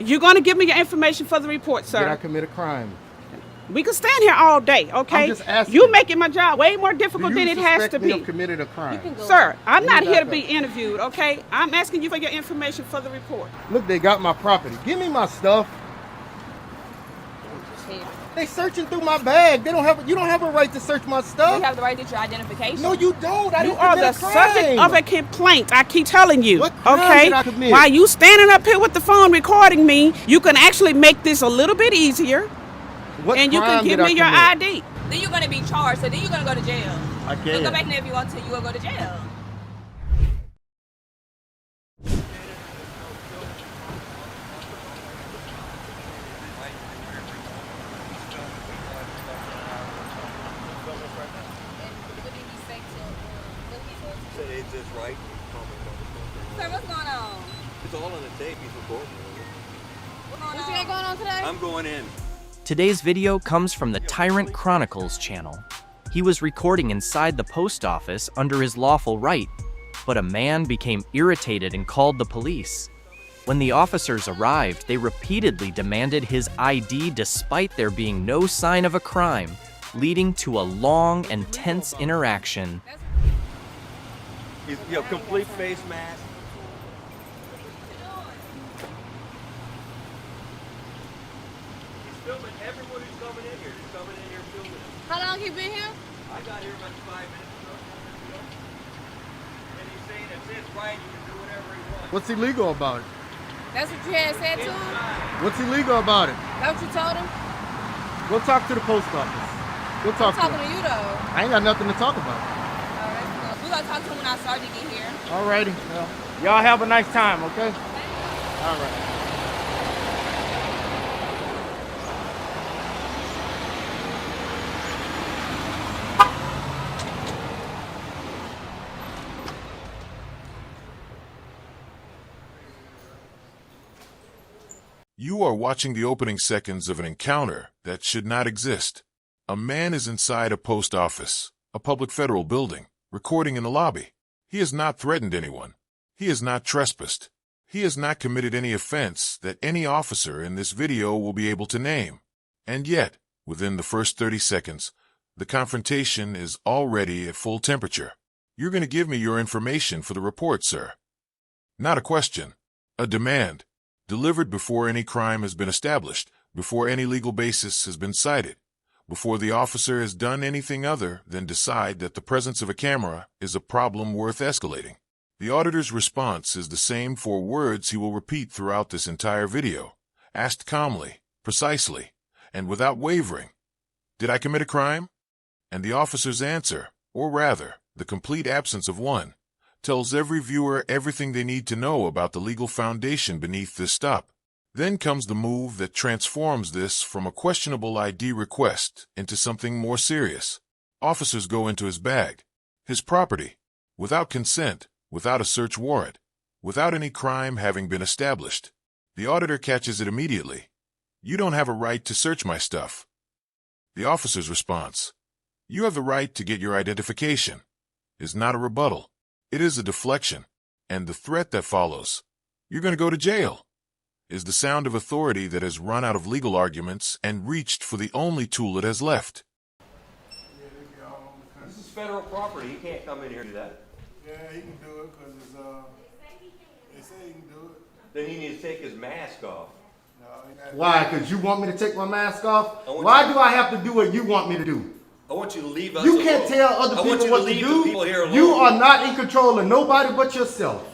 You're going to give me your information for the report, sir. Did I commit a crime? We can stand here all day, okay? I'm just asking. You making my job way more difficult than it has to Do you suspect me be. of committed a crime? Sir, I'm not here to be interviewed, okay? I'm asking you for your information for the report. Look, they got my property. Give me my stuff. They searching through my bag. They don't have. You don't have a right to search my stuff. You have the right to get your identification. No, you don't. You are the subject of a complaint. I keep telling you. What crime okay? did I commit? While you standing up here with the phone recording me, you can actually make this a little bit easier. What and you can crime give did me your I commit? ID. Then you're gonna be charged. So then you're gonna go to jail. I So can't. go back there if you want to. You will go to jail. Sir, what's going on? It's all on the tape. He's recording. What's going on today? I'm going in. Today's video comes from the Tyrant Chronicles channel. He was recording inside the post office under his lawful right, but a man became irritated and called the police. When the officers arrived, they repeatedly demanded his ID despite there being no sign of a crime, leading to a long and tense interaction. He's, complete face mask. He's filming everyone who's coming in here. He's coming in here filming. How long he been here? I got here about 5 minutes ago. And he's saying if it's right, you can do whatever he wants. What's illegal about it? That's what you had said to him? What's illegal about it? That's what you told him? Go talk to the post office. Go talk I'm to talking them. to you though. I ain't got nothing to talk about. We're gonna talk to him when our sergeant get here. Alrighty. Well, y'all have a nice time, okay? All right. You are watching the opening seconds of an encounter that should not exist. A man is inside a post office, a public federal building, recording in the lobby. He has not threatened anyone. He has not trespassed. He has not committed any offense that any officer in this video will be able to name. And yet, within the first 30 seconds, the confrontation is already at full temperature. You're going to give me your information for the report, sir. Not a question, a demand. Delivered before any crime has been established, before any legal basis has been cited, before the officer has done anything other than decide that the presence of a camera is a problem worth escalating. The auditor's response is the same 4 words he will repeat throughout this entire video, asked calmly, precisely, and without wavering. Did I commit a crime? And the officer's answer, or rather, the complete absence of one, tells every viewer everything they need to know about the legal foundation beneath this stop. Then comes the move that transforms this from a questionable ID request into something more serious. Officers go into his bag, his property, without consent, without a search warrant, without any crime having been established. The auditor catches it immediately. You don't have a right to search my stuff. The officer's response, you have the right to get your identification, is not a rebuttal. It is a deflection, and the threat that follows, you're going to go to jail, is the sound of authority that has run out of legal arguments and reached for the only tool it has left. This is federal property. He can't come in here and do that. Yeah, he can do it because it's, they say he can do it. Then he needs to take his mask off. No, he not. Why? Because you want me to take my mask off? I want Why you- do I have to do what you want me to do? I want you to leave us You alone. can't tell other I want people you what to to leave the people here do. alone. You are not in control of nobody but yourself.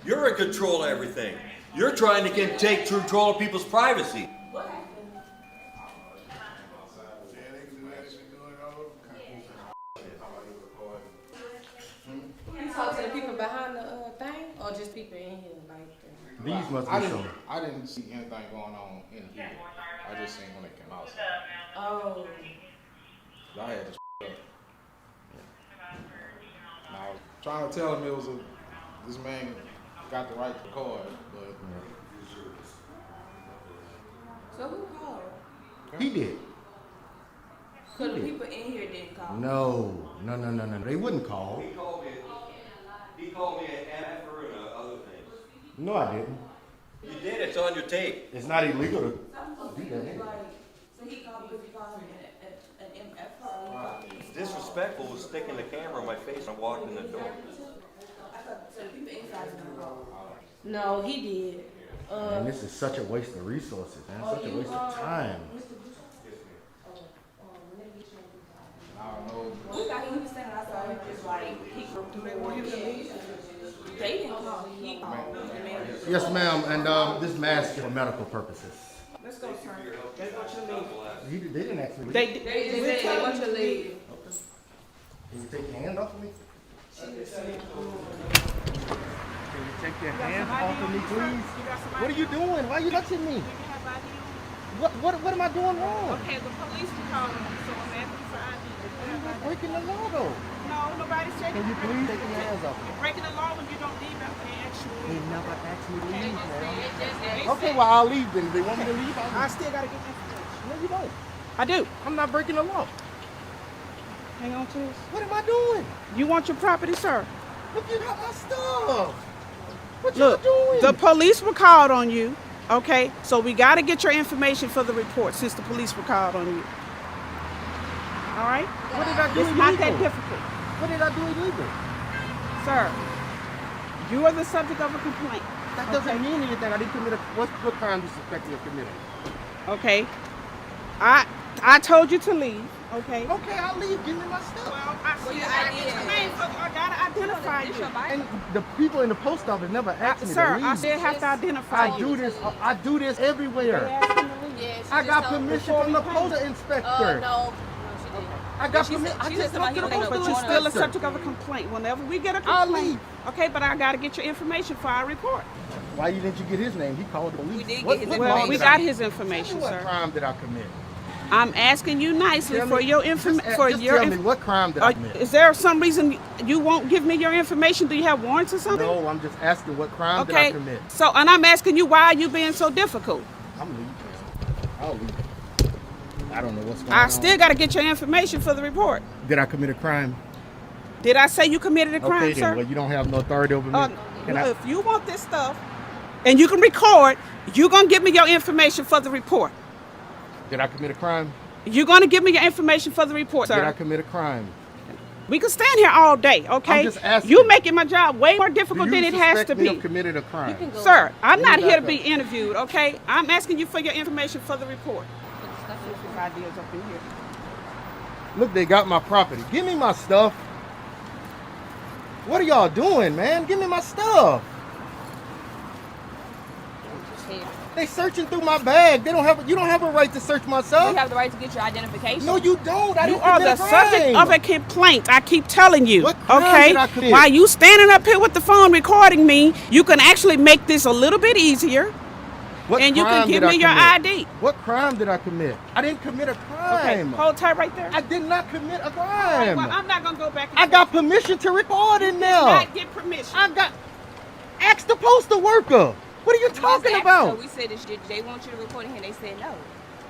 You're in control of everything. You're trying to take control of people's privacy. Yeah, they can do that. They can do it all over. You talk to the people behind the thing, or just people in here like These must I be didn't. shown. I didn't see anything going on in here. I just seen when they came outside. Oh. I had to up. And I was trying to tell him this man got the right to record, but So who called? He did. So the people in here didn't call. No. They wouldn't call. He called me an after and other things. No, I didn't. You did. It's on your tape. It's not illegal to do that. So he called me an MF. It's disrespectful with sticking the camera in my face and walking in the door. No, he did. Man, this is such a waste of resources, man. Such a waste of time. I don't know. He was saying I saw him just like he they didn't call. He called. Yes, ma'am. And this mask is for medical purposes. Let's go, sir. They want you to leave. They didn't actually. They want you to leave. Can you take your hand off of me? Can you take your hand off of me, please? What are you doing? Why are you touching me? What am I doing wrong? Okay, the police are calling you, so I'm asking for ID. You're not breaking the law, though. No, nobody's taking. Can you please take your hands off me? You're breaking the law when you don't leave after they actually. They never asked me to leave, man. Okay, well, I'll leave then. If they want me to leave, I'll leave. I still gotta get information. No, you don't. I do. I'm not breaking the law. Hang on to this. What am I doing? You want your property, sir? Look, you got my stuff. What Look, you doing? the police were called on you. Okay, so we got to get your information for the report since the police were called on you. All right? What did I do It's illegal? not that difficult. What did I do illegal? Sir, you are the subject of a complaint. That doesn't mean anything. I didn't commit what crime do you suspect me of committing? Okay. I told you to leave. Okay. Okay, I'll leave. Give me my stuff. Well, I gotta identify you. And the people in the post office never asked me to Sir, leave. I still have to identify you. I do this everywhere. I got permission from the postal inspector. No. I got permission. I just talked to the postal But you're still a inspector. subject of a complaint. Whenever we get a I'll complaint. leave. Okay, but I gotta get your information for our report. Why didn't you get his name? He called the police. We did What get his wrong Well, we did got I- his Tell information, me what sir. crime did I commit? I'm asking you nicely Tell for me- your information. Just tell me what crime did I commit? Is there some reason you won't give me your information? Do you have warrants or something? No, I'm just asking what crime did I Okay. commit? So, and I'm asking you, why are you being so difficult? I'm leaving. I'll leave. I don't know what's going on. I still got to get your information for the report. Did I commit a crime? Did I say you committed a crime, Okay, then. sir? Well, you don't have no authority over me. Can I? If you want this stuff, and you can record, you're gonna give me your information for the report. Did I commit a crime? You're gonna give me your information for the report, Did I sir. commit a crime? We can stand here all day, okay? I'm just asking. You making my job way more Do difficult you than it has suspect to me be. of committed a crime? Sir, I'm Let not me here to back be up. interviewed, okay? I'm asking you for your information for the report. This ideas up in here. Look, they got my property. Give me my stuff. What are y'all doing, man? Give me my stuff. They searching through my bag. They don't have. You don't have a right to search my stuff. You have the right to get your identification. No, you don't. I You didn't are commit the a crime. subject of a complaint. I keep telling you. What crime okay? did I commit? While you standing up here with the phone recording me, you can actually make this a little bit easier. What And you can crime give did I me your commit? ID. What crime did I commit? I didn't commit a Okay, crime. hold tight right there. I did not commit a All right, crime. well, I'm not gonna go back. And I got permission to record in there. not get permission. I got. Ask the postal worker. What are you talking about? We said that they want you to report in here. They said no.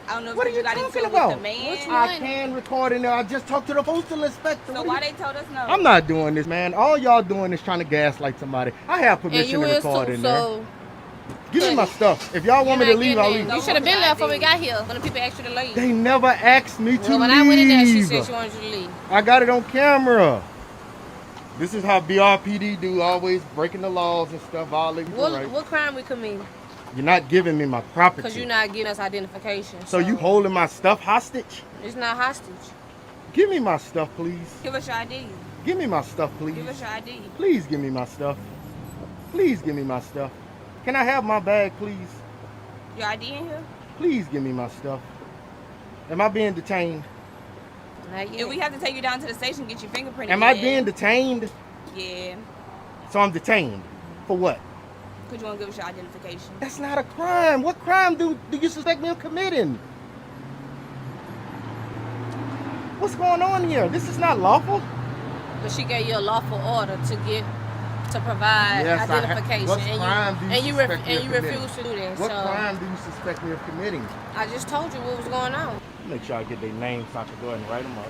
I don't know What are if you you got talking into it about? with the man. I can record in there. I just talked to the postal inspector. So What why are you- they told us no? I'm not doing this, man. All y'all doing is trying to gaslight somebody. I have permission to record in there. Give me my stuff. If y'all want me to leave, I'll leave. You should have been there before we got here. When the people asked you to leave. They never asked me to Well, when leave. I went in there, she said she wanted you to leave. I got it on camera. This is how BRPD do, always breaking the laws and stuff, violating the rights. What crime we commit? You're not giving me my property. Because you're not giving us identification. So you holding my stuff hostage? It's not hostage. Give me my stuff, please. Give us your ID. Give me my stuff, please. Give us your ID. Please give me my stuff. Please give me my stuff. Can I have my bag, please? Your ID in here? Please give me my stuff. Am I being detained? Not yet. If we have to take you down to the station and get your fingerprint. Am I being detained? Yeah. So I'm detained. For what? Because you want to give us your identification. That's not a crime. What crime do you suspect me of committing? What's going on here? This is not lawful. But she gave you a lawful order to provide Yes, identification. what crime do you suspect me of committing? refuse to do that. What so crime do you suspect me of committing? I just told you what was going on. Make sure I get their names so I can go ahead and write them up.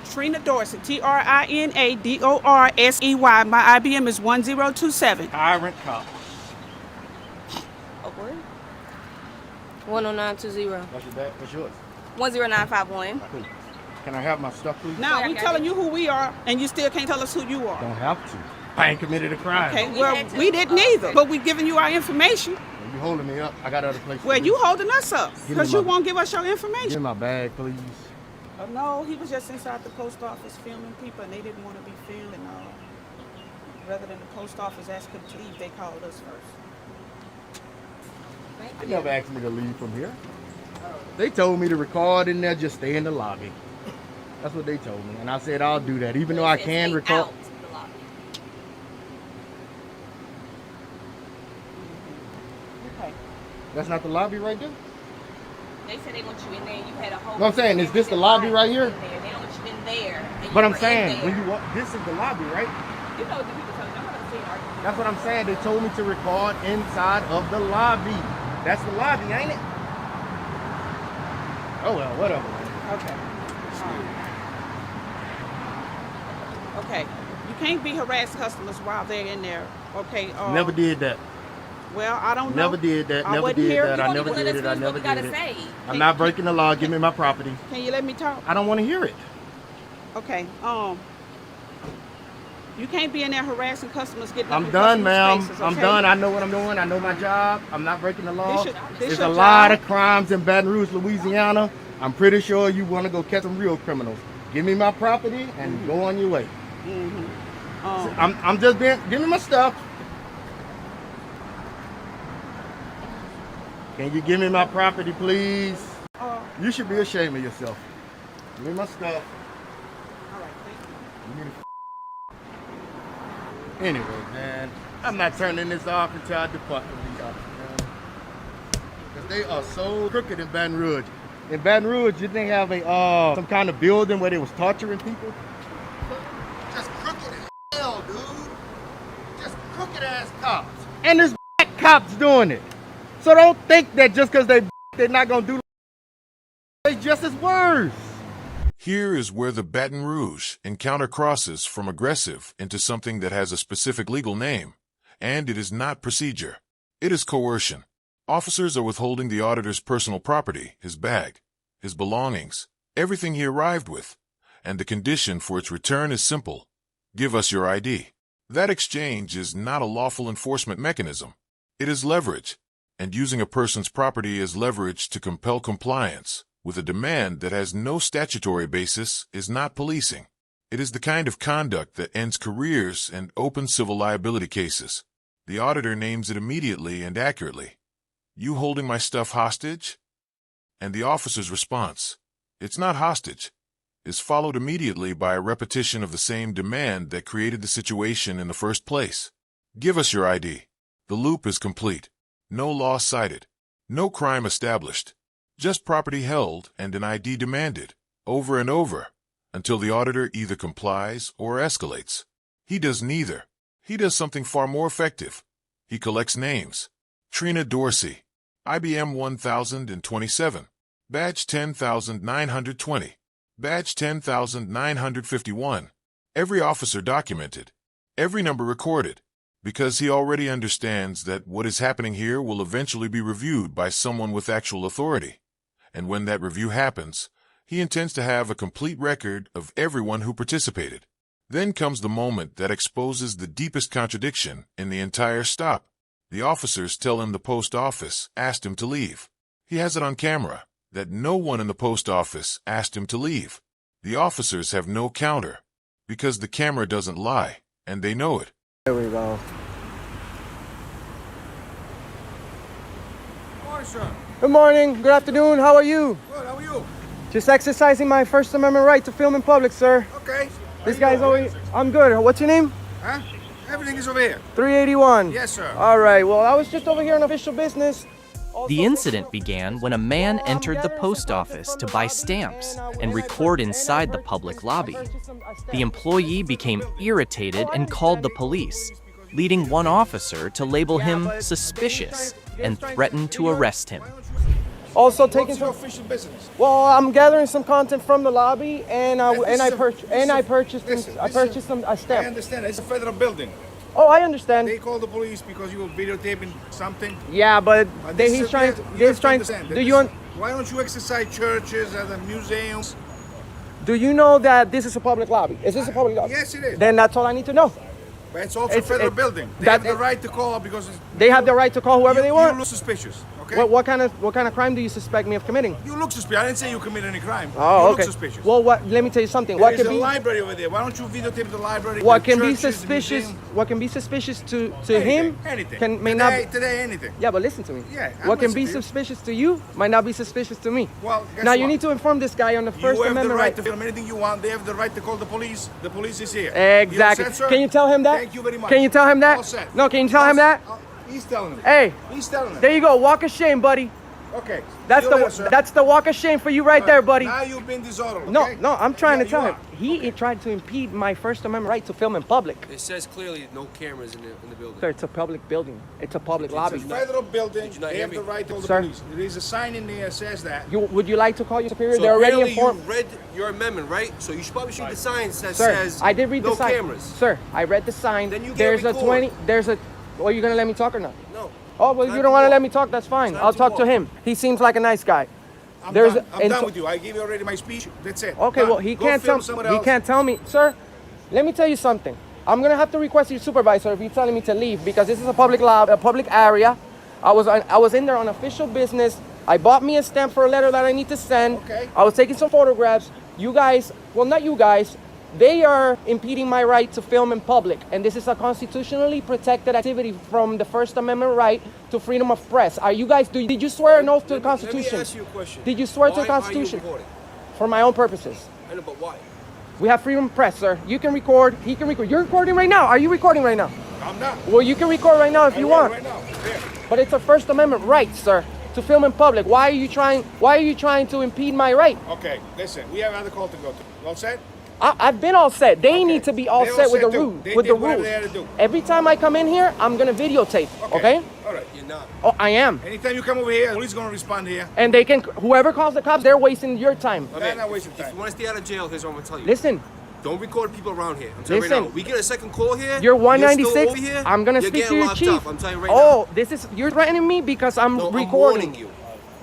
Trina Dorsey, TRINADORSEY. My IBM is 1027. Tyrant cop. Oh, word? 10920. What's your bag? What's yours? 10951. Cool. Can I have my stuff, please? Now we telling you who we are, and you still can't tell us who you are. Don't have to. I ain't committed a crime. Okay, well, we didn't either, but we giving you our information. You holding me up? I got other places. Well, to you be. holding us up because you won't give us your information. Give me my bag, please. No, he was just inside the post office filming people, and they didn't want to be filmed. And rather than the post office ask him to leave, they called us first. They never asked me to leave from here. They told me to record in there, just stay in the lobby. That's what they told me, and I said I'll do that, even though I can record. Okay. That's not the lobby right there? They said they want you in there. You had a whole. No, I'm saying, is this the lobby right here? They don't want you in there. But I'm saying, when you walk, this is the lobby, right? You know what the people tell you. I'm not saying argument. That's what I'm saying. They told me to record inside of the lobby. That's the lobby, ain't it? Oh well, whatever. Okay. Okay. You can't be harass customers while they're in there. Okay. Never did that. Well, I don't know. Never did that. I Never wasn't did here. that. I never did it. I never did it. I'm not breaking the law. Give me my property. Can you let me talk? I don't want to hear it. Okay. You can't be in there harassing customers, getting. I'm done, ma'am. I'm done. I know what I'm doing. I know my job. I'm not breaking the law. There's a lot of crimes in Baton Rouge, Louisiana. I'm pretty sure you want to go catch some real criminals. Give me my property and go on your way. I'm just being. Give me my stuff. Can you give me my property, please? You should be ashamed of yourself. Give me my stuff. All right, thank you. Anyway, man, I'm not turning this off until I depart from these officers, man. Because they are so crooked in Baton Rouge. In Baton Rouge, didn't they have a some kind of building where they was torturing people? Just crooked as hell, dude. Just crooked ass cops. And there's black cops doing it. So don't think that just because they're not gonna do it's just as worse. Here is where the Baton Rouge encounter crosses from aggressive into something that has a specific legal name, and it is not procedure. It is coercion. Officers are withholding the auditor's personal property, his bag, his belongings, everything he arrived with, and the condition for its return is simple. Give us your ID. That exchange is not a lawful enforcement mechanism. It is leverage, and using a person's property as leverage to compel compliance with a demand that has no statutory basis is not policing. It is the kind of conduct that ends careers and opens civil liability cases. The auditor names it immediately and accurately. You holding my stuff hostage? And the officer's response, it's not hostage, is followed immediately by a repetition of the same demand that created the situation in the first place. Give us your ID. The loop is complete. No law cited. No crime established. Just property held and an ID demanded, over and over, until the auditor either complies or escalates. He does neither. He does something far more effective. He collects names. Trina Dorsey, IBM 1027, badge 10,920, badge 10,951. Every officer documented, every number recorded, because he already understands that what is happening here will eventually be reviewed by someone with actual authority. And when that review happens, he intends to have a complete record of everyone who participated. Then comes the moment that exposes the deepest contradiction in the entire stop. The officers tell him the post office asked him to leave. He has it on camera that no one in the post office asked him to leave. The officers have no counter because the camera doesn't lie, and they know it. There we go. Morning, sir. Good morning, good afternoon, how are you? Good, how are you? Just exercising my First Amendment right to film in public, sir. Okay. This guy's over here. I'm good. What's your name? Huh? Everything is over here. 381. Yes, sir. All right, well, I was just over here on official business. The incident began when a man entered the post office to buy stamps and record inside the public lobby. The employee became irritated and called the police, leading one officer to label him suspicious and threaten to arrest him. Also taking your official business. Well, I'm gathering some content from the lobby, and I purchased a stamp. I understand. It's a federal building. Oh, I understand. They called the police because you were videotaping something. Yeah, but This he's is- trying. you have He's to trying. understand that Do this you? is- Why don't you exercise churches and the museums? Do you know that this is a public lobby? Is this a public lobby? Yes, it is. Then that's all I need to know. But it's also a federal building. They that- have the right to call because They have the right to call whoever they want. You look suspicious. Okay. What kind of crime do you suspect me of committing? You look suspicious. I didn't say you committed any crime. Oh, You okay. look suspicious. Well, what? Let me tell you something. There What is can a be? library over there. Why don't you videotape the library? What the can be churches, the suspicious? museum? What can be suspicious to Anything, him? anything. May today, not. Today, anything. Yeah, but listen to me. Yeah, I'm What can be listening to you. suspicious to you might not be suspicious to me. Well, guess Now you what? need to inform this guy on the First You have the Amendment right right. to film anything you want. They have the right to call the police. The police is here. Exactly. You all set, sir? Can you tell him that? Thank you very much. Can you tell him that? All set. No, can you tell him that? He's telling him. Hey, He's telling him. there you go. Walk of shame, buddy. Okay. That's See the you later, sir. that's the walk of shame for you right there, buddy. Now you've been disorderly. No, okay? no, I'm trying Yeah, to tell you him. He tried to impede my First Amendment right to film in public. It says clearly no cameras in the building. Sir, it's a public building. It's a public lobby. It's a federal building. Did you not They hear have me? the right to call the Sir? police. There is a sign in there that says that. Would you like to call your superior? So They're already apparently informed. you read your amendment, right? So you should probably read the sign that Sir, says I did read no the sign. cameras. Sir, I read the sign. Then you there's can't a record. 20. There's a. Are you gonna let me talk or not? No. Oh, well, Time you don't to want to walk. let me talk. That's fine. Time I'll to talk to walk. him. He seems like a nice guy. I'm There's done. a- I'm done and- with you. I gave you already my speech. That's it. Okay, Done. well, he Go can't film tell. someone He else. can't tell me, sir. Let me tell you something. I'm gonna have to request your supervisor if you're telling me to leave because this is a public a public area. I was in there on official business. I bought me a stamp for a letter that I need to send. Okay. I was taking some photographs. You guys, well, not you guys. They are impeding my right to film in public, and this is a constitutionally protected activity from the First Amendment right to freedom of press. Are you guys? Did you swear an oath to the Constitution? Let me ask you a question. Did you swear to the Why are you Constitution? recording? For my own purposes. I know, but why? We have freedom of press, sir. You can record. He can record. You're recording right now. Are you recording right now? I'm not. Well, you can record right now if you want. Right now. Here. But it's a First Amendment right, sir, to film in public. Why are you trying to impede my right? Okay. Listen. We have another call to go to. You all set? I've been all set. They need to be all They're all set with the set too. rules. They With did the whatever rules. they had to do. Every time I come in here, I'm gonna videotape. Okay? All right. You're not. Oh, I am. Anytime you come over here, the police is going to respond here. And they can. Whoever calls the cops, they're wasting your time. They're not wasting If time. you want to stay out of jail, here's what I'm gonna tell you. Listen, Don't record people around here. I'm telling you right Listen. now. We get a second call here. you're still 196. over here, I'm gonna you're speak to getting your locked chief. Up. I'm telling you right oh, this is you're threatening me because I'm now. No, I'm recording. warning you.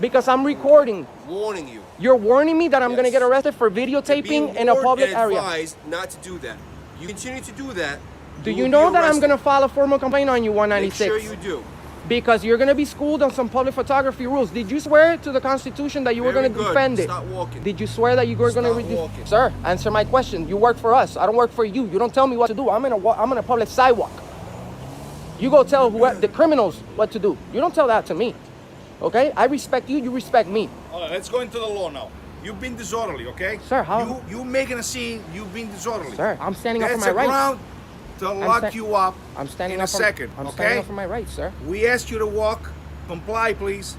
Because I'm recording. Warning you. You're warning me that I'm gonna Yes. get arrested for You're videotaping being in a warned public and area. advised not to do that. You continue to do that. Do you will know be that I'm arrested. gonna file a formal complaint on you, Make 196? sure you do. Because you're gonna be schooled on some public photography rules. Did you swear to the Constitution that you were Very gonna good. defend it? Stop walking. Did you swear that you were gonna Stop walking. Sir, answer my question. You work for us. I don't work for you. You don't tell me what to do. I'm in a public sidewalk. You go tell the criminals what to do. You don't tell that to me. Okay? I respect you. You respect me. All right, let's go into the law now. You've been disorderly, okay? Sir, how- You making a scene, you've been disorderly. Sir, I'm standing up for That's my a rights. ground to lock sta- you up I'm standing in a up for, second, I'm okay? standing up for my rights, sir. We asked you to walk. Comply, please.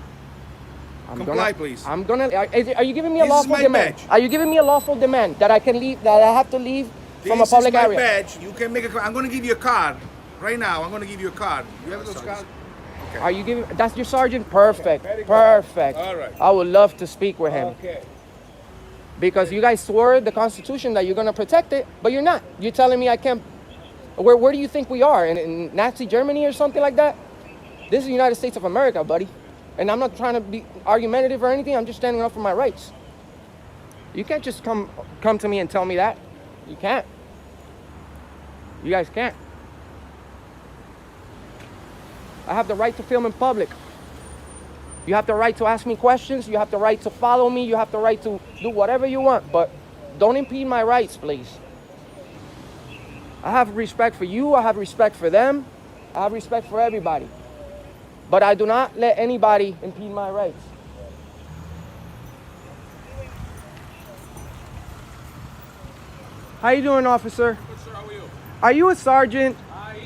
Comply, please. I'm gonna. Are you giving me a This is lawful my demand? badge. Are you giving me a lawful demand that I can leave? That I have to leave from a This public is my area? badge. You can make a. I'm going to give you a card right now. I'm going to give you a card. You have those cards? Okay. Are you giving? That's your sergeant. Perfect. very good. Perfect. All right. I would love to speak with him Okay. because you guys swore the Constitution that you're gonna protect it, but you're not. You're telling me I can't. Where do you think we are? In Nazi Germany or something like that? This is the United States of America, buddy. And I'm not trying to be argumentative or anything. I'm just standing up for my rights. You can't just come to me and tell me that. You can't. You guys can't. I have the right to film in public. You have the right to ask me questions. You have the right to follow me. You have the right to do whatever you want. But don't impede my rights, please. I have respect for you. I have respect for them. I have respect for everybody. But I do not let anybody impede my rights. How you doing, officer? Good, sir. How are you? Are you a sergeant?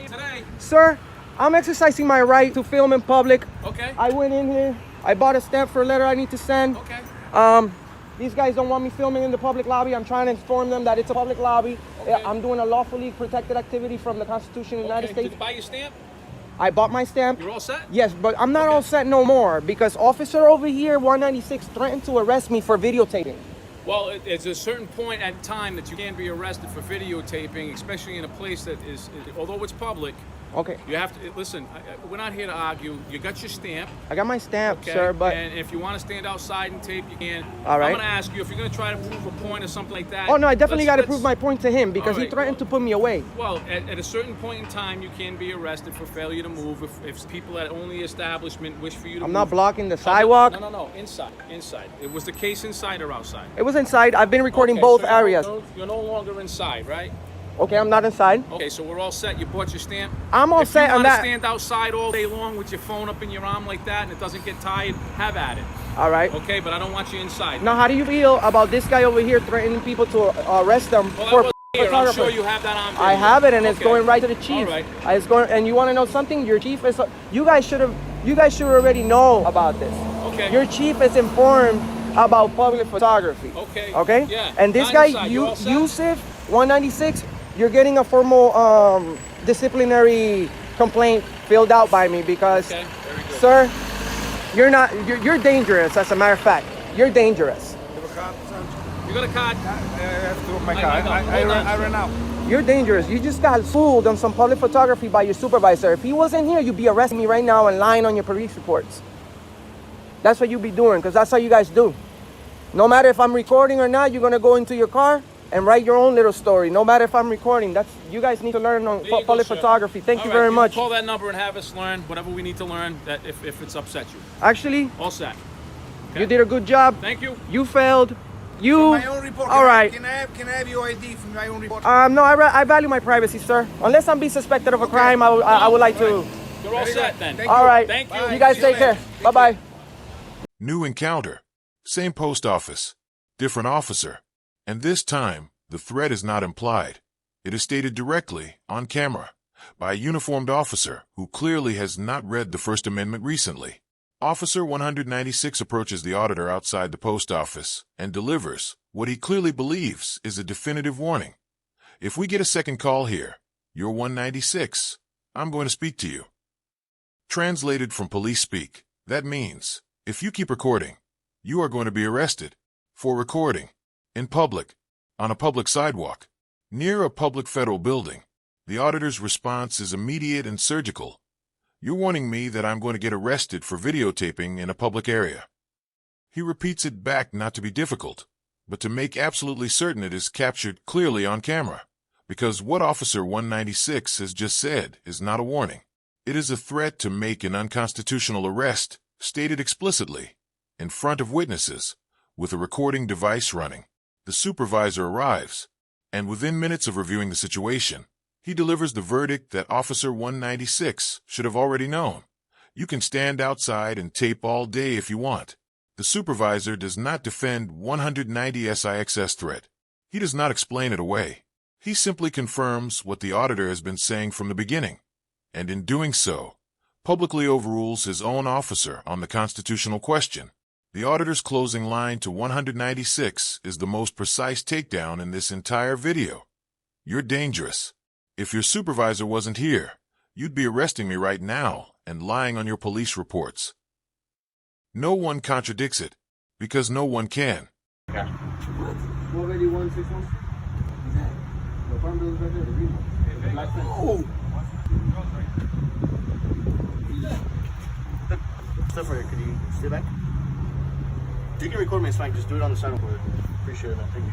Today. Sir, I'm exercising my right to film in public. Okay. I went in here. I bought a stamp for a letter I need to send. Okay. These guys don't want me filming in the public lobby. I'm trying to inform them that it's a public lobby. Okay. I'm doing a lawfully protected activity from the Constitution of the United Did States. you buy your stamp? I bought my stamp. You're all set? Yes, but I'm not all set no more because officer over here, 196, threatened to arrest me for videotaping. Well, it's a certain point at time that you can be arrested for videotaping, especially in a place that is, although it's public. Okay. You have to listen. We're not here to argue. You got your stamp. I got my stamp, okay? sir, but... And if you want to stand outside and tape, you can. All right. I'm going to ask you, if you're going to try to prove a point or something like that. Oh, no, I definitely got to prove my point to him because he threatened to put me away. Well, at a certain point in time, you can be arrested for failure to move if people at only establishment wish for you to move. I'm not blocking the sidewalk. No, inside. It was the case inside or outside? It was inside. I've been recording both so areas. You're no longer inside, right? Okay, I'm not inside. Okay, so we're all set. You bought your stamp? I'm all set on that. If you want to stand outside all day long with your phone up in your arm like that and it doesn't get tired, have at it. All right. Okay, but I don't want you inside. Now, how do you feel about this guy over here threatening people to arrest them for here. I'm sure you have that on video. I have it, and it's going right to the chief. All right. It's going, and you want to know something? Your chief is. You guys should already know about this. Okay. Your chief is informed about public photography. Okay. Okay. Yeah. And this guy, Yusuf, 196. You're getting a formal disciplinary complaint filled out by me because, sir, you're dangerous. As a matter of fact, you're dangerous. You got a card? I have to go my car. I ran out. You're dangerous. You just got fooled on some public photography by your supervisor. If he wasn't here, you'd be arresting me right now and lying on your police reports. That's what you'd be doing, because that's how you guys do. No matter if I'm recording or not, you're going to go into your car and write your own little story. No matter if I'm recording. You guys need to learn on public photography. Thank you very much. Call that number and have us learn whatever we need to learn that if it's upset you. Actually, all set. Okay. You did a good job. Thank you. You failed. From my own report. All right. Can I have your ID from my own report? No, I value my privacy, sir. Unless I'm being suspected of a crime, I would like to. You're all set then. All right. Thank you. You guys take care. Bye-bye. New encounter. Same post office. Different officer. And this time, the threat is not implied. It is stated directly, on camera, by a uniformed officer who clearly has not read the First Amendment recently. Officer 196 approaches the auditor outside the post office and delivers what he clearly believes is a definitive warning. If we get a second call here, you're 196. I'm going to speak to you. Translated from police speak, that means, if you keep recording, you are going to be arrested for recording in public, on a public sidewalk, near a public federal building. The auditor's response is immediate and surgical. You're warning me that I'm going to get arrested for videotaping in a public area. He repeats it back not to be difficult, but to make absolutely certain it is captured clearly on camera, because what Officer 196 has just said is not a warning. It is a threat to make an unconstitutional arrest, stated explicitly, in front of witnesses, with a recording device running. The supervisor arrives, and within minutes of reviewing the situation, he delivers the verdict that Officer 196 should have already known. You can stand outside and tape all day if you want. The supervisor does not defend 190 SIXS threat. He does not explain it away. He simply confirms what the auditor has been saying from the beginning, and in doing so, publicly overrules his own officer on the constitutional question. The auditor's closing line to 196 is the most precise takedown in this entire video. You're dangerous. If your supervisor wasn't here, you'd be arresting me right now and lying on your police reports. No one contradicts it, because no one can. What already 161? The farm bill is right there, the green one. The black fence. Oh! Supervisor, could you stay back? You can record me, it's fine. Just do it on the side recorder. Appreciate it, man. Thank you.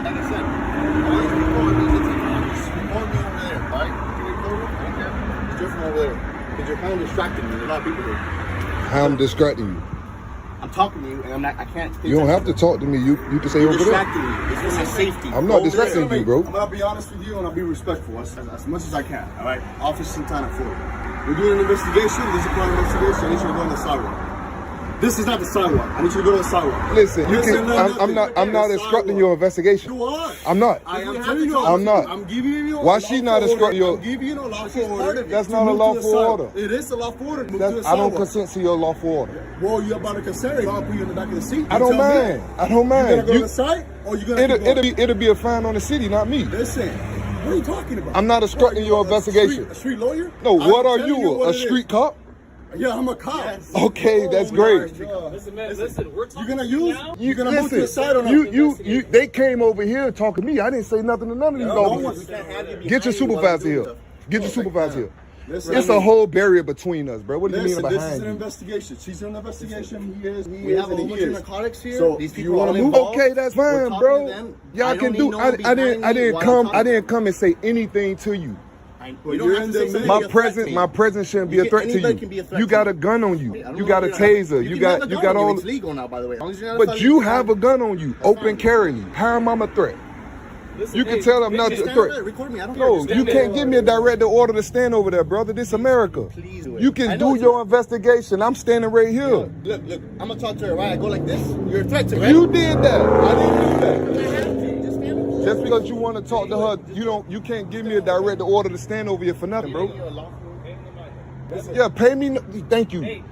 Like I said, all these people are just record me over there, alright? You can record me? I don't care. It's different over there. Because you're kind of distracting me. There's a lot of people here. How I'm distracting you? I'm talking to you, and I can't. You don't have to talk to me. You can say You're over there. distracting me. It's for my safety. I'm not distracting you, bro. I'm gonna be honest with you, and I'll be respectful as much as I can. All right, Officer Santana Ford. We're doing an investigation. This is a part of an investigation. I need you to go on the sidewalk. This is not the sidewalk. I need you to go to the sidewalk. Listen, you can. I'm not instructing your investigation. You are. I'm not. I am telling you. I'm not. I'm giving you. Why she not instructing your? I'm giving you a lawful order. That's not a lawful order. It is a lawful order. Move to the I don't sidewalk. consent to your lawful order. Well, you're about to consent it. I'll put you in the back of the seat. I don't mind. I don't mind. You gonna go to the site, or you gonna? It'll be a fine on the city, not me. Listen. What are you talking about? I'm not instructing your investigation. A street lawyer? No. What are you? A street cop? Yeah, I'm a cop. Yes. Okay, that's great. Listen, man, listen, we're talking. You're gonna move to the side or not? You, they came over here talking to me. I didn't say nothing to none of these officers. Get your supervisor here. Get your supervisor here. It's a whole barrier between us, bro. What do you mean behind you? This is an investigation. She's an investigation. He is. We have a whole bunch of narcotics here. So these you people want are to move? involved. Okay, that's fine, bro. Y'all can do. I didn't come and say anything to you. My presence shouldn't be a threat to you. You got a gun on you. You got a taser. You got all. It's legal now, by the way. But you have a gun on you, open carrying. How am I a threat? You can tell I'm not a threat. Record me. I don't No, you can't give me a direct order to stand over there, brother. This America. Please do it. You can do your investigation. I'm standing right here. Look, I'm gonna talk to her, right? I go like this. You're a threat to her, right? You did that. I didn't do that. Just because you want to talk to her, you can't give me a direct order to stand over here for nothing, bro. Yeah, pay me. Thank you.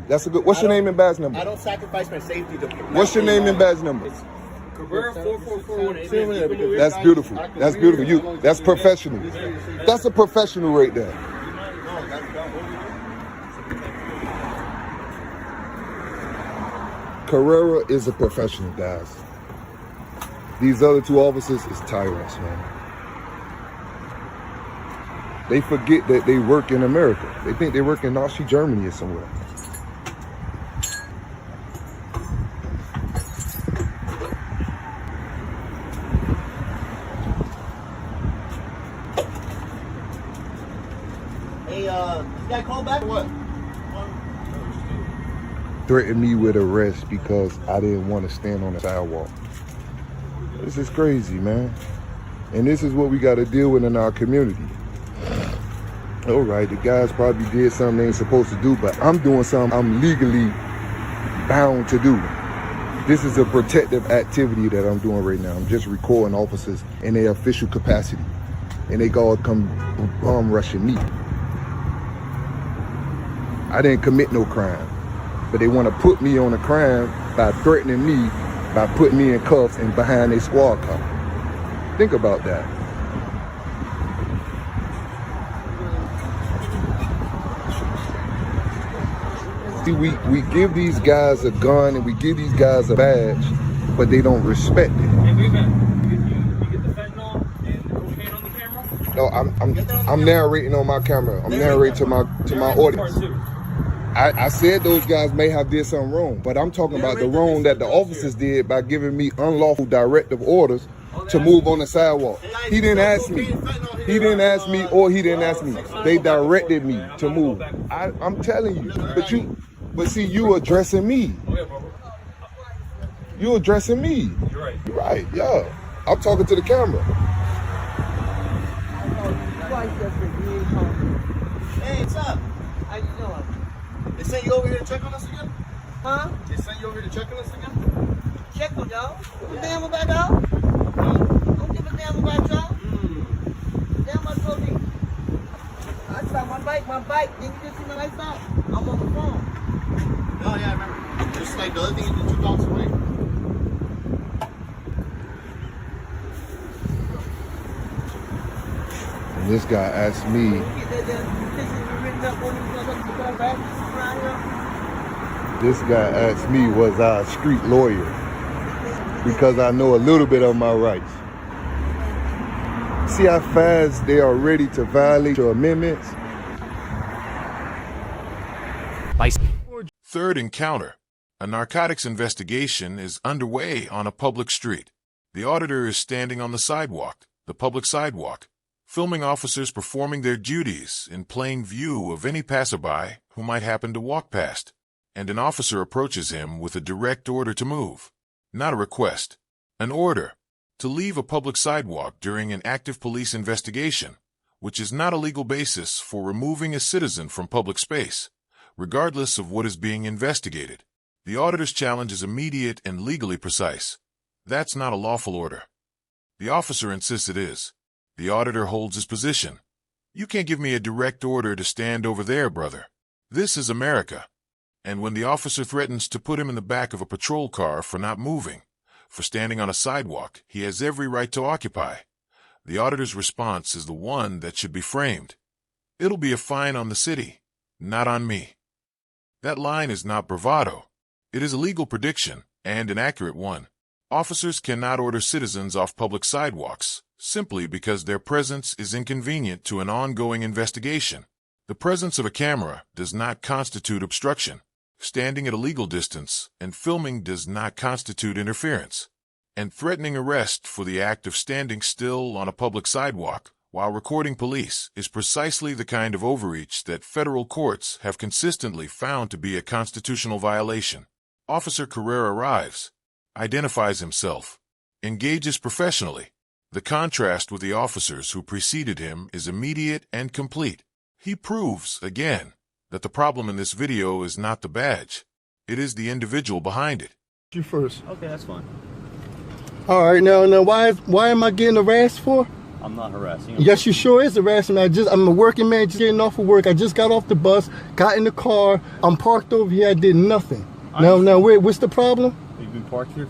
That's a good. What's your name and badge number? I don't sacrifice my safety to. What's your name and badge number? Cabrera 4441. That's beautiful. That's beautiful. That's professional. That's a professional right there. Carrera is a professional, guys. These other two officers is tyrants, man. They forget that they work in America. They think they work in Nazi Germany or somewhere. Hey, this guy called back or what? Threatened me with arrest because I didn't want to stand on the sidewalk. This is crazy, man. And this is what we got to deal with in our community. All right, the guys probably did something they ain't supposed to do, but I'm doing something I'm legally bound to do. This is a protective activity that I'm doing right now. I'm just recording officers in their official capacity. And they all come bomb rushing me. I didn't commit no crime, but they want to put me on a crime by threatening me, by putting me in cuffs and behind a squad car. Think about that. See, we give these guys a gun and we give these guys a badge, but they don't respect it. Hey, wait a minute. You get the fentanyl and the cocaine on the camera? No, I'm narrating on my camera. I'm narrating to my audience. I said those guys may have did something wrong, but I'm talking about the wrong that the officers did by giving me unlawful directive orders to move on the sidewalk. He didn't ask me. He didn't ask me or he didn't ask me. They directed me to move. I'm telling you. But see, you addressing me. You addressing me. You're right, yeah. I'm talking to the camera. Hey, what's up? How you doing? They sent you over here to check on us again? Huh? They sent you over here to check on us again? Check on y'all. Give a damn about y'all. Don't give a damn about y'all. Damn about police. I stopped my bike. Didn't you just see my lights out? I'm on the phone. Oh, yeah, I remember. Just like the other thing is the 2 blocks away. And this guy asked me. This guy asked me, was I a street lawyer? Because I know a little bit of my rights. See how fast they are ready to violate your amendments? Third encounter. A narcotics investigation is underway on a public street. The auditor is standing on the sidewalk, the public sidewalk, filming officers performing their duties in plain view of any passerby who might happen to walk past. And an officer approaches him with a direct order to move. Not a request, an order to leave a public sidewalk during an active police investigation, which is not a legal basis for removing a citizen from public space, regardless of what is being investigated. The auditor's challenge is immediate and legally precise. That's not a lawful order. The officer insists it is. The auditor holds his position. You can't give me a direct order to stand over there, brother. This is America. And when the officer threatens to put him in the back of a patrol car for not moving, for standing on a sidewalk he has every right to occupy, the auditor's response is the one that should be framed. It'll be a fine on the city, not on me. That line is not bravado. It is a legal prediction, and an accurate one. Officers cannot order citizens off public sidewalks, simply because their presence is inconvenient to an ongoing investigation. The presence of a camera does not constitute obstruction. Standing at a legal distance and filming does not constitute interference. And threatening arrest for the act of standing still on a public sidewalk while recording police is precisely the kind of overreach that federal courts have consistently found to be a constitutional violation. Officer Carrera arrives, identifies himself, engages professionally. The contrast with the officers who preceded him is immediate and complete. He proves, again, that the problem in this video is not the badge. It is the individual behind it. You first. Okay, that's fine. All right, now why am I getting harassed for? I'm not harassing you. Yes, you sure is harassing me. I'm a working man just getting off of work. I just got off the bus, got in the car. I'm parked over here. I did nothing. Now, what's the problem? You've been parked here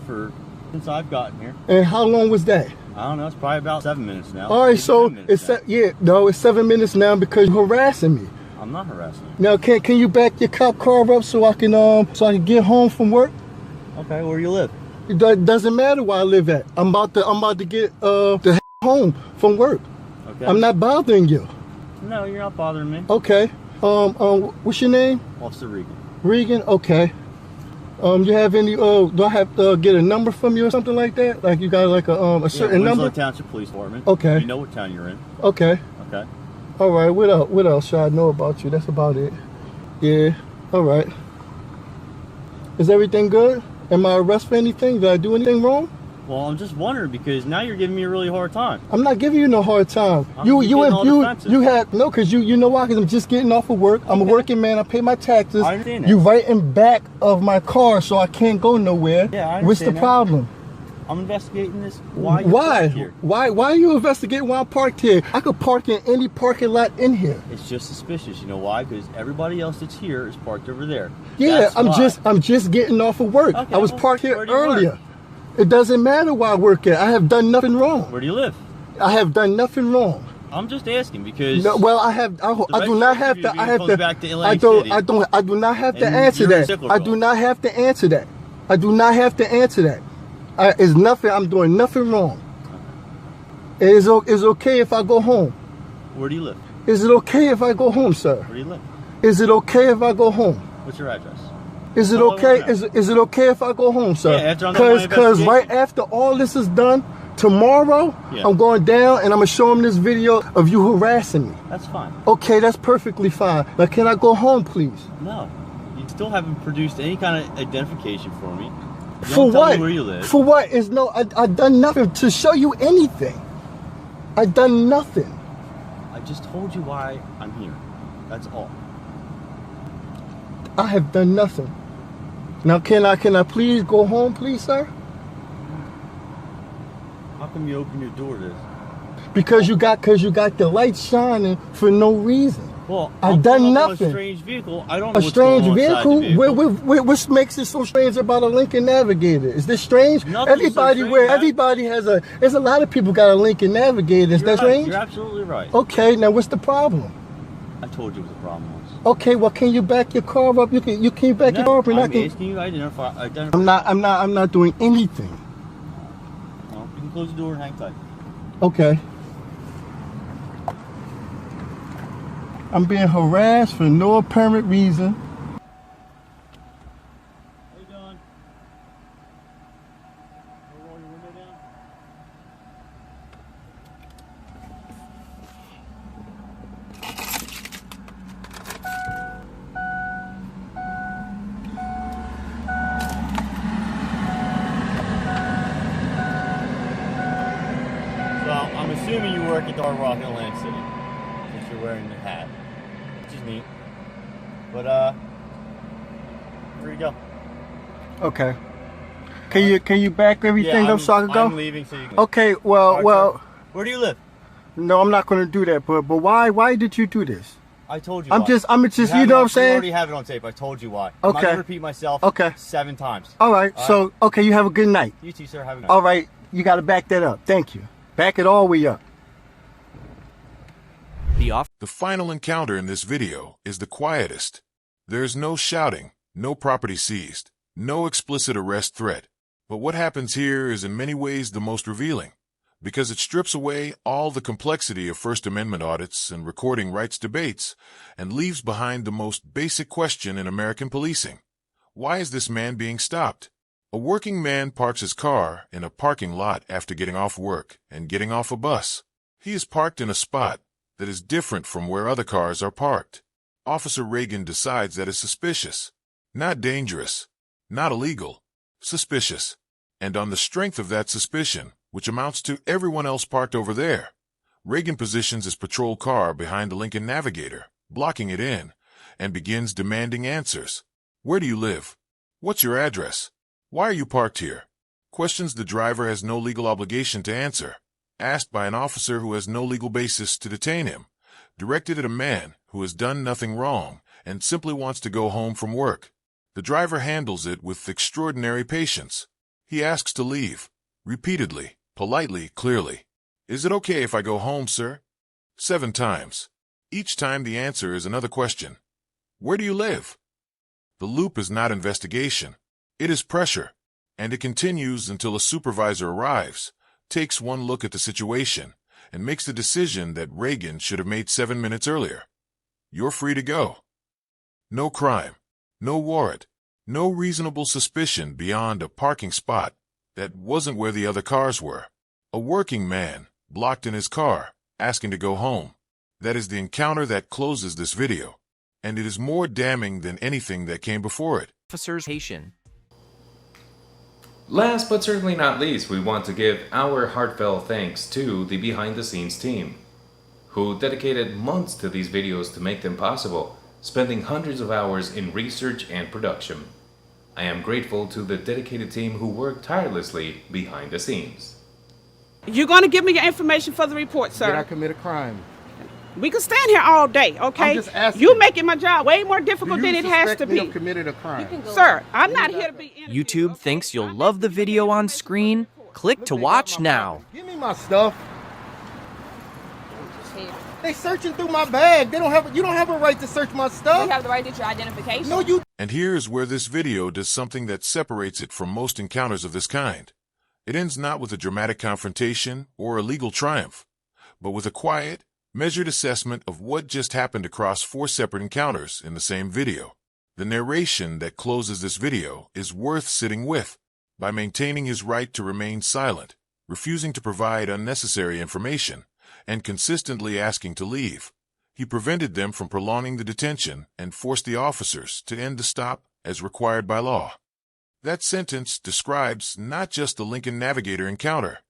since I've gotten here. And how long was that? I don't know. It's probably about 7 minutes now. All right, so it's 7 minutes now because you're harassing me. I'm not harassing you. Now, can you back your cop car up so I can get home from work? Okay, where do you live? It doesn't matter where I live at. I'm about to get the home from work. Okay. I'm not bothering you. No, you're not bothering me. Okay. What's your name? Officer Regan. Regan. Okay. You have any? Do I have to get a number from you or something like that? Like you got like a certain number? Winslow Township Police Department. Okay. You know what town you're in. Okay. Okay. All right. What else should I know about you? That's about it. Yeah. All right. Is everything good? Am I arrested for anything? Did I do anything wrong? Well, I'm just wondering because now you're giving me a really hard time. I'm not giving you no hard time. You had no, because you know why? Because I'm just getting off of work. I'm a working man. I pay my taxes. I understand that. You right in back of my car, so I can't go nowhere. Yeah, I understand. What's the problem? I'm investigating this. Why? Why are you investigating while I'm parked here? I could park in any parking lot in here. It's just suspicious. You know why? Because everybody else that's here is parked over there. Yeah, I'm just getting off of work. Okay, I was parked here earlier. Work? It doesn't matter where I work at. I have done nothing wrong. Where do you live? I have done nothing wrong. I'm just asking because. No, well, I do not have to. I do not have to answer that. I do not have to answer that. I do not have to answer that. It's nothing. I'm doing nothing wrong. It's okay if I go home. Where do you live? Is it okay if I go home, sir? Where do you live? Is it okay if I go home? What's your address? Is it okay? Is it okay if I go home, sir? Yeah, after I'm done my Because right after all this is done, tomorrow I'm going down and I'm gonna show him this video of you harassing me. That's fine. Okay, that's perfectly fine. Now, can I go home, please? No, you still haven't produced any kind of identification for me. For what? Tell me where you live. For what? I done nothing to show you anything. I done nothing. I just told you why I'm here. That's all. I have done nothing. Now, can I please go home, please, sir? How come you open your door to this? Because you got the light shining for no reason. Well, I've done nothing. A strange vehicle. I don't know a what's strange going on vehicle? inside the vehicle. What makes it so strange about a Lincoln Navigator? Is this strange? Nothing's so strange, Everybody has there's a lot of people got a Lincoln Navigator. Is that strange? You're absolutely right. Okay, now what's the problem? I told you what the problem was. Okay, well, can you back your car up? You can back your car up, and I'm asking you to identify. I'm not doing anything. Well, you can close the door and hang tight. Okay. I'm being harassed for no apparent reason. How you doing? Roll your window down. So I'm assuming you work at the Hard Rock in Atlantic City, since you're wearing the hat, which is neat. But where you go? Okay. Can you back everything up so I can go? I'm leaving so you can... Okay, well. Where do you live? No, I'm not going to do that. But why did you do this? I told you I'm why. just, you know what I'm saying? You already have it on tape. I told you why. I'm not Okay. going to repeat myself 7 times. All right. So, okay, you have a good night. You too, sir. Have a good night. All right. You got to back that up. Thank you. Back it all the way up. The final encounter in this video is the quietest. There's no shouting, no property seized, no explicit arrest threat. But what happens here is in many ways the most revealing, because it strips away all the complexity of First Amendment audits and recording rights debates and leaves behind the most basic question in American policing. Why is this man being stopped? A working man parks his car in a parking lot after getting off work and getting off a bus. He is parked in a spot that is different from where other cars are parked. Officer Reagan decides that is suspicious, not dangerous, not illegal, suspicious. And on the strength of that suspicion, which amounts to everyone else parked over there, Reagan positions his patrol car behind the Lincoln Navigator, blocking it in, and begins demanding answers. Where do you live? What's your address? Why are you parked here? Questions the driver has no legal obligation to answer, asked by an officer who has no legal basis to detain him, directed at a man who has done nothing wrong and simply wants to go home from work. The driver handles it with extraordinary patience. He asks to leave, repeatedly, politely, clearly. Is it okay if I go home, sir? 7 times. Each time the answer is another question. Where do you live? The loop is not investigation. It is pressure, and it continues until a supervisor arrives, takes one look at the situation, and makes the decision that Reagan should have made 7 minutes earlier. You're free to go. No crime, no warrant, no reasonable suspicion beyond a parking spot that wasn't where the other cars were. A working man, blocked in his car, asking to go home. That is the encounter that closes this video, and it is more damning than anything that came before it. Officers patient. Last but certainly not least, we want to give our heartfelt thanks to the behind-the-scenes team, who dedicated months to these videos to make them possible, spending hundreds of hours in research and production. I am grateful to the dedicated team who worked tirelessly behind the scenes. You're going to give me your information for the report, sir. Did I commit a crime? We can stand here all day, okay? I'm just asking. You making my job way more difficult than it has to Do you be. suspect me of committed a crime? Sir, I'm not here to be YouTube thinks you'll love the video on screen. Click to watch now. Give me my stuff. They searching through my bag. You don't have a right to search my stuff. You have the right to get your identification. No, you. And here's where this video does something that separates it from most encounters of this kind. It ends not with a dramatic confrontation or a legal triumph, but with a quiet, measured assessment of what just happened across 4 separate encounters in the same video. The narration that closes this video is worth sitting with. By maintaining his right to remain silent, refusing to provide unnecessary information, and consistently asking to leave, he prevented them from prolonging the detention and forced the officers to end the stop as required by law. That sentence describes not just the Lincoln Navigator encounter.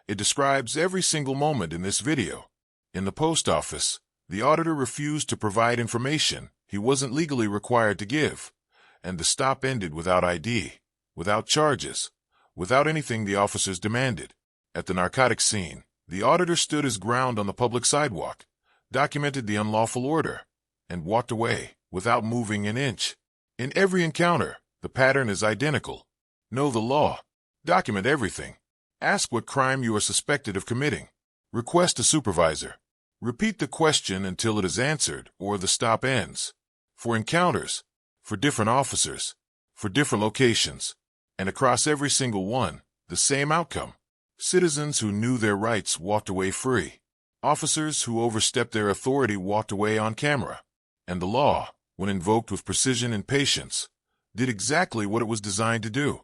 It describes every single moment in this video. In the post office, the auditor refused to provide information he wasn't legally required to give, and the stop ended without ID, without charges, without anything the officers demanded. At the narcotics scene, the auditor stood his ground on the public sidewalk, documented the unlawful order, and walked away without moving an inch. In every encounter, the pattern is identical. Know the law. Document everything. Ask what crime you are suspected of committing. Request a supervisor. Repeat the question until it is answered or the stop ends. For encounters, for different officers, for different locations, and across every single one, the same outcome. Citizens who knew their rights walked away free. Officers who overstepped their authority walked away on camera. And the law, when invoked with precision and patience, did exactly what it was designed to do.